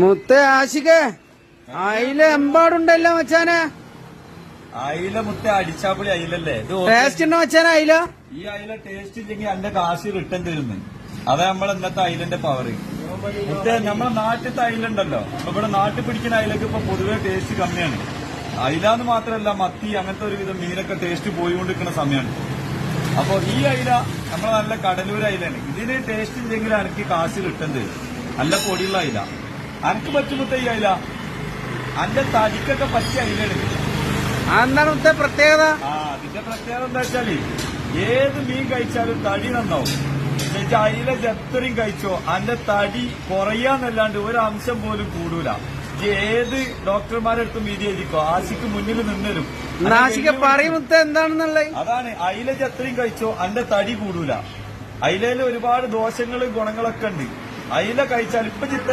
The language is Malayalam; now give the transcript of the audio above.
മുത്ത ആശികേ അയില എമ്പാടുണ്ടല്ലോ മച്ചാനെ. അയില മുത്ത അടിച്ചാപ്പൊളി അയിലല്ലേ ഇത്. ടേസ്റ്റ് ഉണ്ടോ മച്ചാനെ അയില? ഈ അയില ടേസ്റ്റ് ഇല്ലെങ്കിൽ എന്റെ കാശ് റിട്ടേൺ തരുന്നു. അതാ നമ്മളെ ഇന്നത്തെ അയിലന്റെ പവർ. മുത്ത നമ്മളെ നാട്ടിലത്തെ അയിലുണ്ടല്ലോ, ഇവിടെ നാട്ടിൽ പിടിക്കുന്ന അയിലൊക്കെ ഇപ്പൊ പൊതുവെ ടേസ്റ്റ് കമ്മിയാണ്. അയിലാന്ന് മാത്രമല്ല മത്തി അങ്ങനത്തെ ഒരുവിധം മീനൊക്കെ ടേസ്റ്റ് പോയിക്കൊണ്ടിരിക്കുന്ന സമയമാണ്. അപ്പൊ ഈ അയില നമ്മളെ നല്ല കടലൂർ അയിലാണ്. ഇതിന് ടേസ്റ്റ് ഇല്ലെങ്കിൽ എനിക്ക് കാശ് റിട്ടേൺ തരും. നല്ല പൊടിയുള്ള അയില എനിക്ക് പറ്റുമുത്ത ഈ അയില. അന്റെ തടിക്കൊക്കെ പറ്റിയ അയിലാണ്. എന്താണ് മുത്ത പ്രത്യേകത? അതിന്റെ പ്രത്യേകത എന്താ വെച്ചാല് ഏത് മീൻ കഴിച്ചാലും തടി നന്നാവും. എന്നുവെച്ചാൽ അയില എത്രയും കഴിച്ചോ അന്റെ തടി കുറയാന്നല്ലാണ്ട് ഒരു അംശം പോലും കൂടൂല. ഏത് ഡോക്ടർമാരുടെ അടുത്തും വീതി എഴുതിക്കോ, ആശിക്ക് മുന്നിൽ നിന്നരും. ആശിക പറയുമുത്ത എന്താണെന്നുള്ളത് അതാണ് അയില എത്രയും കഴിച്ചോ അന്റെ തടി കൂടൂല. അയിലയിൽ ഒരുപാട് ദോഷങ്ങളും ഗുണങ്ങളൊക്കെ ഉണ്ട്. അയില കഴിച്ചാൽ ഇപ്പൊ